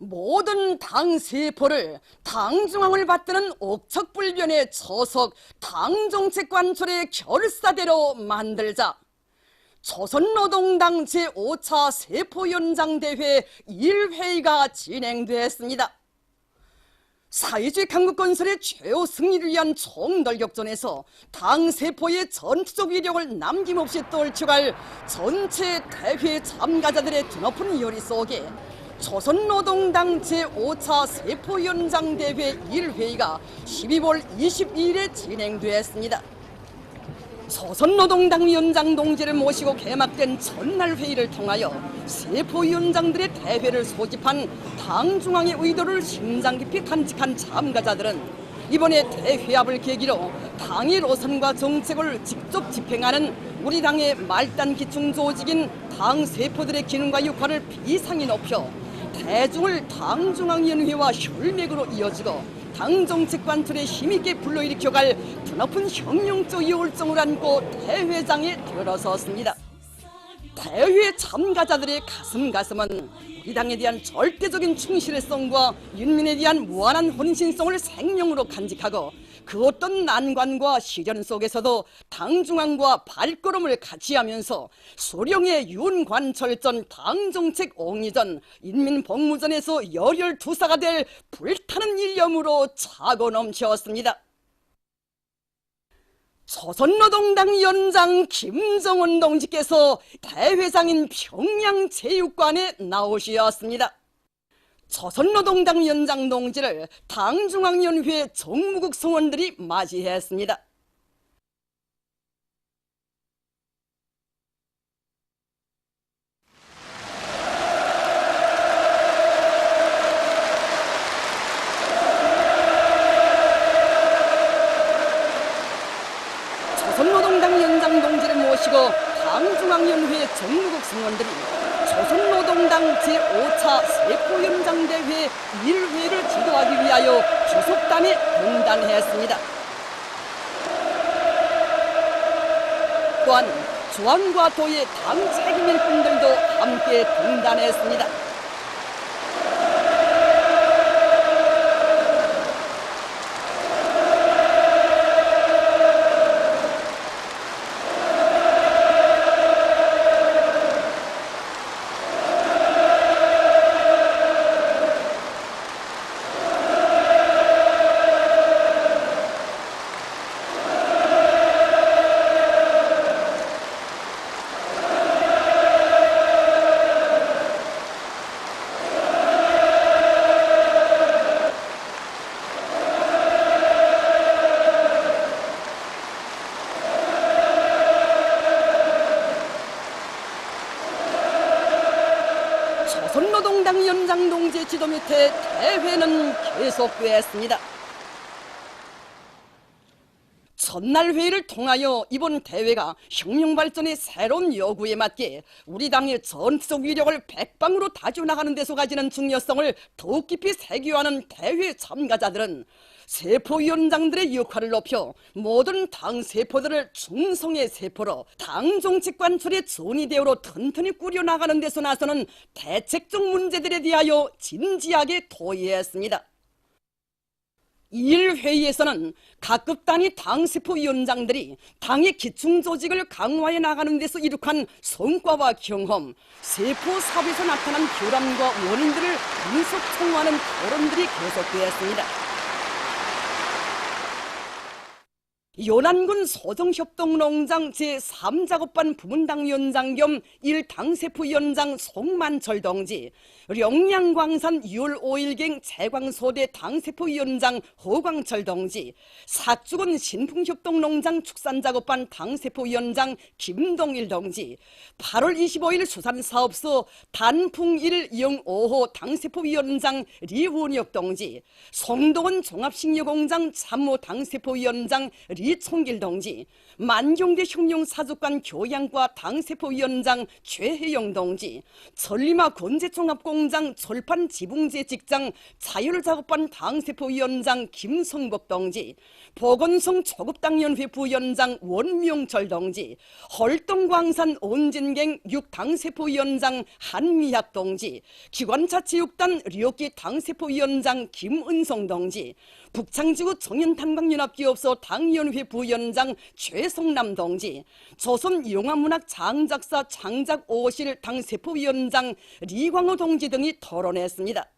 모든 당세포를 당중앙을 받드는 옥척불변의 처석 당정책 관철의 결사대로 만들자 조선노동당 제5차 세포연장대회 1회의가 진행됐습니다. 사회주의 강국 건설의 최후 승리를 위한 총돌격전에서 당세포의 전투적 위력을 남김없이 떨쳐갈 전체 대회 참가자들의 드높은 열의 속에 조선노동당 제5차 세포연장대회 1회의가 12월 22일에 진행되었습니다. 조선노동당 위원장 동지를 모시고 개막된 첫날 회의를 통하여 세포위원장들의 대회를 소집한 당중앙의 의도를 심장 깊이 간직한 참가자들은 이번에 대회합을 계기로 당의 노선과 정책을 직접 집행하는 우리 당의 말단 기충 조직인 당세포들의 기능과 역할을 비상히 높여 대중을 당중앙위원회와 혈맥으로 이어지고 당정책 관철에 힘있게 불러일으켜갈 드높은 혁명적 열정을 안고 대회장에 들어섰습니다. 대회 참가자들의 가슴은 우리 당에 대한 절대적인 충실성과 인민에 대한 무한한 헌신성을 생명으로 간직하고 그 어떤 난관과 시련 속에서도 당중앙과 발걸음을 같이 하면서 소령의 윤관철전 당정책 옹리전 인민복무전에서 열혈투사가 될 불타는 일념으로 차고 넘쳤습니다. 조선노동당 연장 김정은 동지께서 대회장인 평양체육관에 나오셨습니다. 조선노동당 연장 동지를 당중앙위원회 정무국 성원들이 맞이했습니다. 조선노동당 연장 동지를 모시고 당중앙위원회 정무국 성원들이 조선노동당 제5차 세포연장대회 1회를 지도하기 위하여 주석단에 등단했습니다. 또한 조항과 도의 당 책임일꾼들도 함께 등단했습니다. 조선노동당 연장 동지의 지도 밑에 대회는 계속되었습니다. 첫날 회의를 통하여 이번 대회가 혁명발전의 새로운 요구에 맞게 우리 당의 전투적 위력을 백방으로 다져나가는 데서 가지는 중요성을 더욱 깊이 새겨하는 대회 참가자들은 세포위원장들의 역할을 높여 모든 당세포들을 충성의 세포로 당정책 관철의 전위대우로 튼튼히 꾸려나가는 데서 나서는 대책적 문제들에 대하여 진지하게 토의했습니다. 1회의에서는 각급 단위 당세포위원장들이 당의 기충조직을 강화해 나가는 데서 이룩한 성과와 경험, 세포사업에서 나타난 결함과 원인들을 분석 총화하는 토론들이 계속되었습니다. 연안군 소정협동농장 제3작업반 부문당위원장 겸 1당세포위원장 송만철 동지, 령량광산 6월 5일경 채광소대 당세포위원장 허광철 동지, 사축은 신풍협동농장 축산작업반 당세포위원장 김동일 동지, 8월 25일 수산사업소 단풍1 0-5호 당세포위원장 리원혁 동지, 송도원 종합식료공장 참모 당세포위원장 리총길 동지, 만경대 혁명사족관 교양과 당세포위원장 최혜영 동지, 천리마 건재종합공장 철판 지붕재 직장 자율작업반 당세포위원장 김성복 동지, 보건성 초급당연회 부위원장 원명철 동지, 헐동광산 온진갱 6당세포위원장 한미학 동지, 기관차체육단 류옥기 당세포위원장 김은성 동지, 북창지구 청년탄광연합기업소 당연회 부위원장 최성남 동지, 조선영화문학 장작사 장작오실 당세포위원장 리광호 동지 등이 토론했습니다.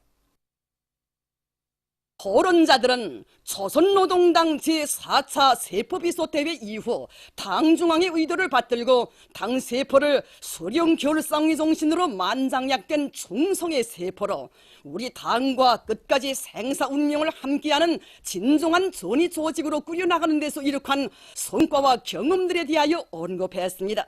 토론자들은 조선노동당 제4차 세포비소대회 이후 당중앙의 의도를 받들고 당세포를 수령결상의 정신으로 만장약된 충성의 세포로 우리 당과 끝까지 생사 운명을 함께하는 진정한 전위 조직으로 꾸려나가는 데서 이룩한 성과와 경험들에 대하여 언급했습니다.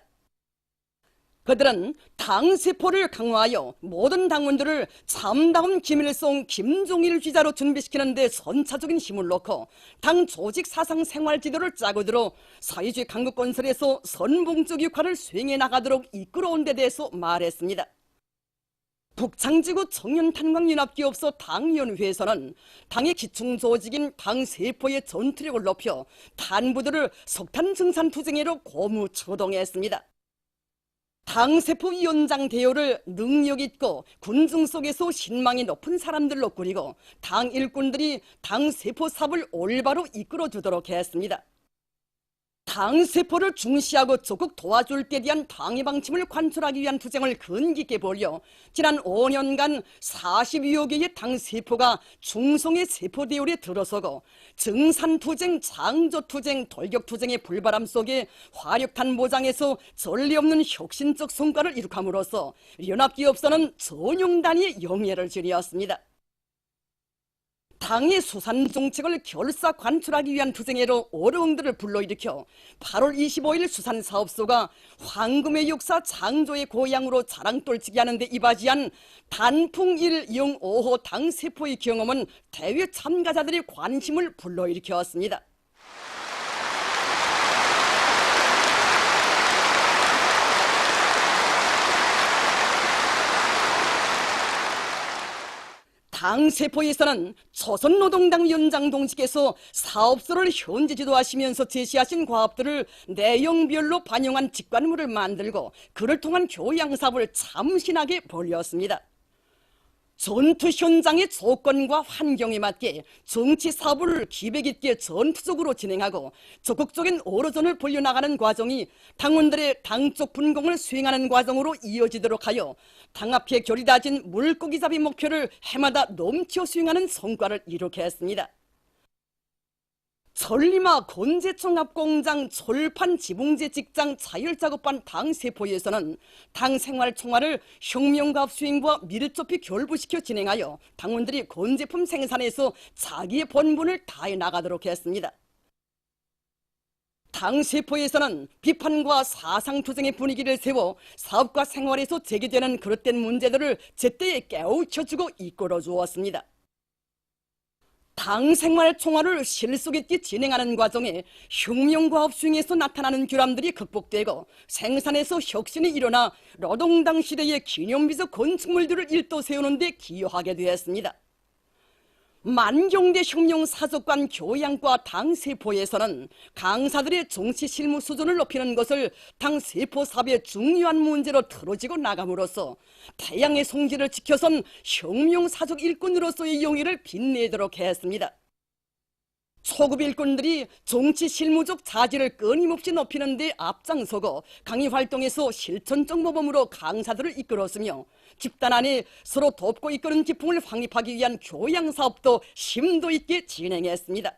그들은 당세포를 강화하여 모든 당원들을 참다운 김일성, 김종일 주자로 준비시키는 데 선차적인 힘을 놓고 당 조직 사상 생활 지도를 짜고 들어 사회주의 강국 건설에서 선봉적 역할을 수행해 나가도록 이끌어온 데 대해서 말했습니다. 북창지구 청년탄광연합기업소 당연회에서는 당의 기충 조직인 당세포의 전투력을 높여 탄부들을 석탄 증산 투쟁회로 고무 추동했습니다. 당세포위원장 대우를 능력있고 군중 속에서 신망이 높은 사람들로 꾸리고 당 일꾼들이 당세포 사업을 올바로 이끌어주도록 했습니다. 당세포를 중시하고 적극 도와줄 때 대한 당의 방침을 관철하기 위한 투쟁을 근기있게 벌여 지난 5년간 42여 개의 당세포가 중성의 세포대열에 들어서고 증산투쟁, 장조투쟁, 돌격투쟁의 불바람 속에 화력탄 모장에서 전례 없는 혁신적 성과를 이룩함으로써 연합기업소는 전용단위의 영예를 지녔습니다. 당의 수산 정책을 결사 관철하기 위한 투쟁회로 어려움들을 불러일으켜 8월 25일 수산사업소가 황금의 역사 장조의 고향으로 자랑떨치게 하는데 이바지한 단풍 105호 당세포의 경험은 대회 참가자들의 관심을 불러일으켰습니다. 당세포에서는 조선노동당 위원장 동지께서 사업소를 현재 지도하시면서 제시하신 과업들을 내용별로 반영한 직관물을 만들고 그를 통한 교양사업을 참신하게 벌였습니다. 전투 현장의 조건과 환경에 맞게 정치 사업을 기백 있게 전투적으로 진행하고 적극적인 어로전을 벌려나가는 과정이 당원들의 당적 분공을 수행하는 과정으로 이어지도록 하여 당 앞에 결이 다진 물고기잡이 목표를 해마다 넘쳐 수행하는 성과를 이룩했습니다. 천리마 건재종합공장 철판 지붕재 직장 자율작업반 당세포에서는 당생활 총화를 혁명과업 수행과 밀접히 결부시켜 진행하여 당원들이 건제품 생산에서 자기의 본분을 다해 나가도록 했습니다. 당세포에서는 비판과 사상투쟁의 분위기를 세워 사업과 생활에서 제기되는 그릇된 문제들을 제때에 깨우쳐주고 이끌어주었습니다. 당생활 총화를 실속 있게 진행하는 과정에 혁명과업 수행에서 나타나는 결함들이 극복되고 생산에서 혁신이 일어나 노동당 시대의 기념비적 건축물들을 일도 세우는 데 기여하게 되었습니다. 만경대 혁명사족관 교양과 당세포에서는 강사들의 정치 실무 수준을 높이는 것을 당세포 사업의 중요한 문제로 틀어지고 나감으로써 태양의 성질을 지켜선 혁명사족 일꾼으로서의 영예를 빛내도록 했습니다. 초급 일꾼들이 정치 실무적 자질을 끊임없이 높이는 데 앞장서고 강의 활동에서 실천적 모범으로 강사들을 이끌었으며 집단 안에 서로 돕고 이끄는 기풍을 확립하기 위한 교양사업도 심도 있게 진행했습니다.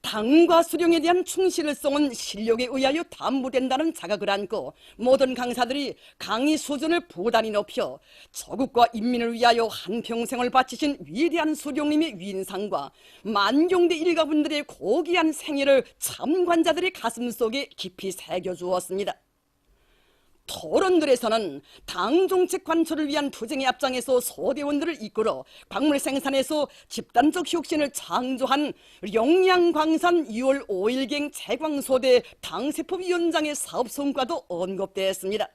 당과 수령에 대한 충실성은 실력에 의하여 담보된다는 자각을 안고 모든 강사들이 강의 수준을 부단히 높여 조국과 인민을 위하여 한평생을 바치신 위대한 수령님의 위인상과 만경대 일가분들의 고귀한 생애를 참관자들의 가슴속에 깊이 새겨주었습니다. 토론들에서는 당 정책 관철을 위한 투쟁의 앞장에서 소대원들을 이끌어 광물 생산에서 집단적 혁신을 창조한 영양광산 2월 5일경 채광소대 당세포위원장의 사업 성과도 언급되었습니다.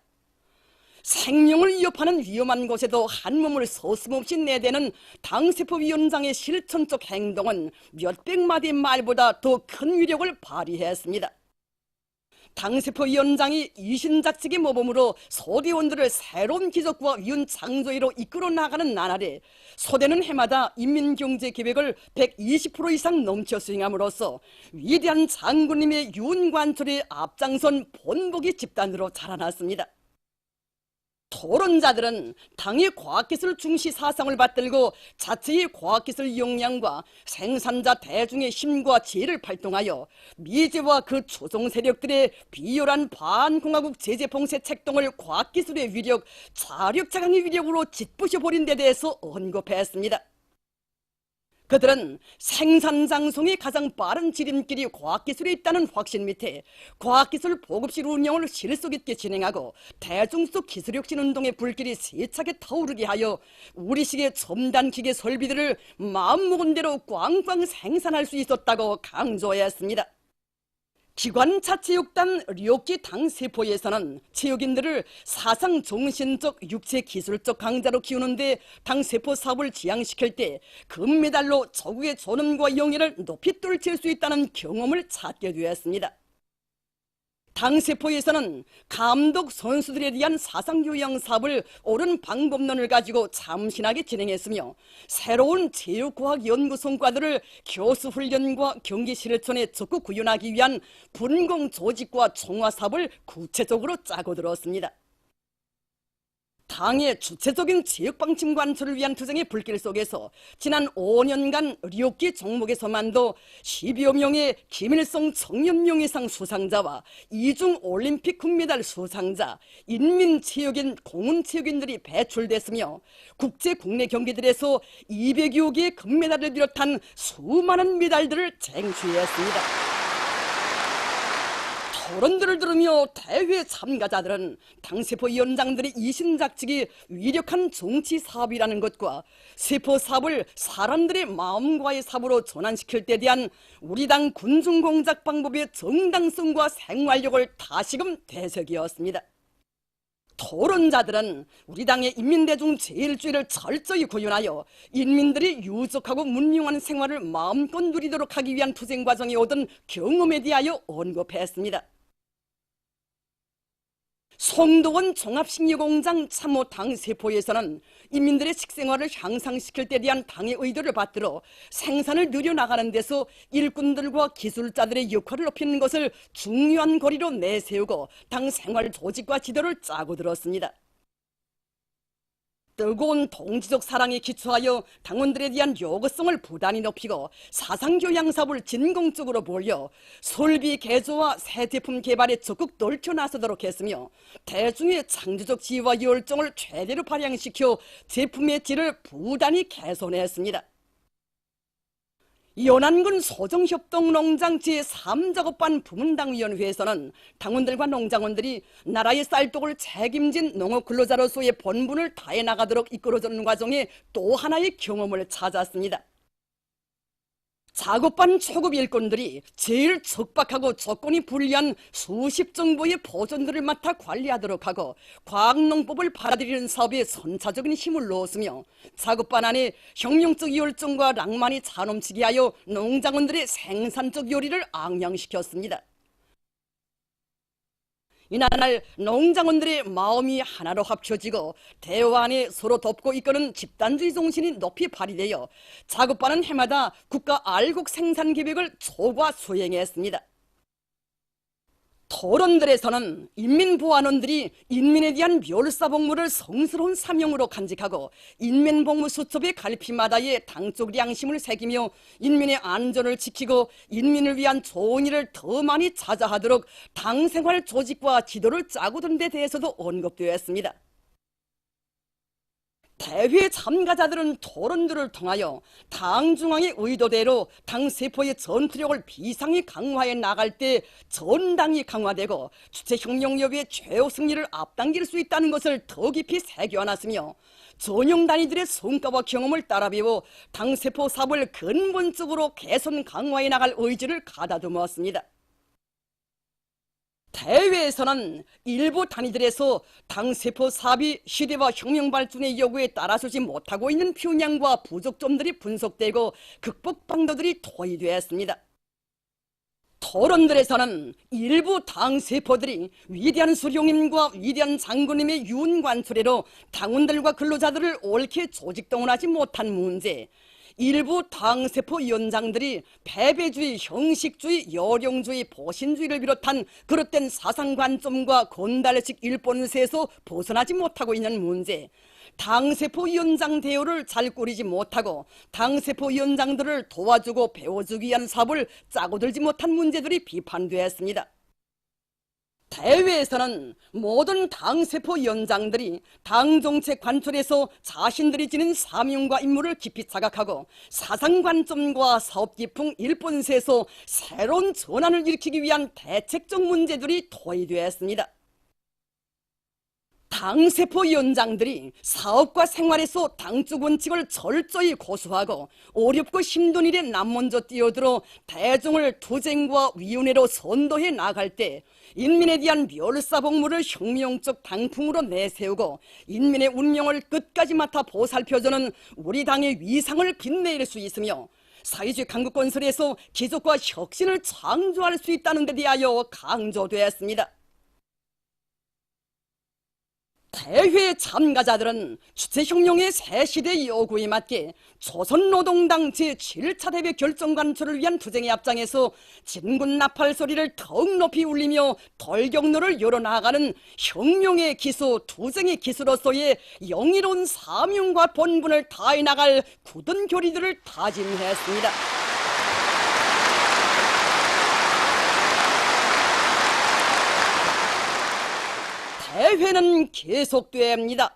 생명을 위협하는 위험한 곳에도 한 몸을 서슴없이 내대는 당세포위원장의 실천적 행동은 몇백 마디의 말보다 더 큰 위력을 발휘했습니다. 당세포위원장이 이신작직의 모범으로 소대원들을 새로운 기적과 위훈 창조로 이끌어 나가는 나날에 소대는 해마다 인민경제계획을 120% 이상 넘쳐 수행함으로써 위대한 장군님의 윤관철의 앞장선 본보기 집단으로 자라났습니다. 토론자들은 당의 과학기술 중시 사상을 받들고 자체의 과학기술 역량과 생산자 대중의 힘과 지혜를 발동하여 미제와 그 조종 세력들의 비열한 반공화국 제재 봉쇄 책동을 과학기술의 위력, 자력 자강의 위력으로 짓부셔버린 데 대해서 언급했습니다. 그들은 생산 장송의 가장 빠른 지름길이 과학기술에 있다는 확신 밑에 과학기술 보급실 운영을 실속 있게 진행하고 대중 속 기술혁신 운동의 불길이 세차게 타오르게 하여 우리식의 첨단 기계 설비들을 마음먹은 대로 꽝꽝 생산할 수 있었다고 강조했습니다. 기관차체육단 료키 당세포에서는 체육인들을 사상 정신적 육체 기술적 강자로 키우는데 당세포 사업을 지향시킬 때 금메달로 저국의 존엄과 영예를 높이 떨칠 수 있다는 경험을 찾게 되었습니다. 당세포에서는 감독 선수들에 대한 사상교양 사업을 옳은 방법론을 가지고 참신하게 진행했으며 새로운 체육과학 연구 성과들을 교수 훈련과 경기 실천에 적극 구현하기 위한 분공 조직과 총화 사업을 구체적으로 짜고 들었습니다. 당의 주체적인 체육방침 관철을 위한 투쟁의 불길 속에서 지난 5년간 료키 종목에서만도 10여 명의 김일성 청년명예상 수상자와 이중 올림픽 금메달 수상자, 인민체육인, 공훈체육인들이 배출됐으며 국제 국내 경기들에서 200여 개의 금메달을 비롯한 수많은 메달들을 쟁취했습니다. 토론들을 들으며 대회 참가자들은 당세포위원장들의 이신작직이 위력한 정치 사업이라는 것과 세포 사업을 사람들의 마음과의 사업으로 전환시킬 때 대한 우리 당 군중공작 방법의 정당성과 생활력을 다시금 되새기었습니다. 토론자들은 우리 당의 인민대중 제일주의를 철저히 구현하여 인민들이 유족하고 문명한 생활을 마음껏 누리도록 하기 위한 투쟁 과정에 얻은 경험에 대하여 언급했습니다. 송도원 종합식료공장 참호 당세포에서는 인민들의 식생활을 향상시킬 때 대한 당의 의도를 받들어 생산을 늘려나가는 데서 일꾼들과 기술자들의 역할을 높이는 것을 중요한 고리로 내세우고 당 생활 조직과 지도를 짜고 들었습니다. 뜨거운 동지적 사랑에 기초하여 당원들에 대한 요구성을 부단히 높이고 사상교양 사업을 진공적으로 벌려 설비 개조와 새 제품 개발에 적극 떨쳐 나서도록 했으며 대중의 창조적 지혜와 열정을 최대로 발양시켜 제품의 질을 부단히 개선했습니다. 연안군 소정협동농장 제3작업반 부문당위원회에서는 당원들과 농장원들이 나라의 쌀독을 책임진 농업근로자로서의 본분을 다해 나가도록 이끌어주는 과정에 또 하나의 경험을 찾았습니다. 작업반 초급 일꾼들이 제일 척박하고 조건이 불리한 수십 정보의 보존들을 맡아 관리하도록 하고 과학농법을 받아들이는 사업에 선차적인 힘을 넣었으며 작업반 안에 혁명적 열정과 낭만이 차넘치게 하여 농장원들의 생산적 요리를 앙양시켰습니다. 이날 농장원들의 마음이 하나로 합쳐지고 대화 안에 서로 돕고 이끄는 집단주의 정신이 높이 발휘되어 작업반은 해마다 국가 알곡 생산 계획을 초과 수행했습니다. 토론들에서는 인민보안원들이 인민에 대한 멸사복무를 성스러운 사명으로 간직하고 인민복무 수첩의 갈피마다에 당적 양심을 새기며 인민의 안전을 지키고 인민을 위한 좋은 일을 더 많이 자자하도록 당생활 조직과 지도를 짜고 든 데 대해서도 언급되었습니다. 대회 참가자들은 토론들을 통하여 당 중앙의 의도대로 당 세포의 전투력을 비상히 강화해 나갈 때 전당이 강화되고 주체혁명 여부의 최후 승리를 앞당길 수 있다는 것을 더 깊이 새겨놨으며, 전용 단위들의 성과와 경험을 따라 배워 당 세포 사업을 근본적으로 개선 강화해 나갈 의지를 가다듬었습니다. 대회에서는 일부 단위들에서 당세포 사업이 시대와 혁명 발전의 요구에 따라서지 못하고 있는 평양과 부족점들이 분석되고 극복 방도들이 토의되었습니다. 토론들에서는 일부 당세포들이 위대한 수령님과 위대한 장군님의 윤관초례로 당원들과 근로자들을 옳게 조직동원하지 못한 문제, 일부 당세포 위원장들이 패배주의, 형식주의, 여령주의, 보신주의를 비롯한 그릇된 사상관점과 건달식 일본세에서 벗어나지 못하고 있는 문제, 당세포 위원장 대우를 잘 꾸리지 못하고 당세포 위원장들을 도와주고 배워주기 위한 사업을 짜고 들지 못한 문제들이 비판되었습니다. 대회에서는 모든 당세포 위원장들이 당정책 관철에서 자신들이 지닌 사명과 임무를 깊이 자각하고 사상관점과 사업기풍 일본세에서 새로운 전환을 일으키기 위한 대책적 문제들이 토의되었습니다. 당세포 위원장들이 사업과 생활에서 당적 원칙을 철저히 고수하고 어렵고 힘든 일에 남먼저 뛰어들어 대중을 투쟁과 위원회로 선도해 나갈 때 인민에 대한 멸사복무를 혁명적 당풍으로 내세우고 인민의 운명을 끝까지 맡아 보살펴주는 우리 당의 위상을 빛낼 수 있으며 사회주의 강국 건설에서 기적과 혁신을 창조할 수 있다는 데 대하여 강조되었습니다. 대회 참가자들은 주체혁명의 새시대 요구에 맞게 조선노동당 제7차 대회 결정관철을 위한 투쟁의 앞장에서 진군 나팔 소리를 더욱 높이 울리며 돌격로를 열어나가는 혁명의 기수, 투쟁의 기수로서의 영예로운 사명과 본분을 다해 나갈 굳은 결의들을 다짐했습니다. 대회는 계속됩니다.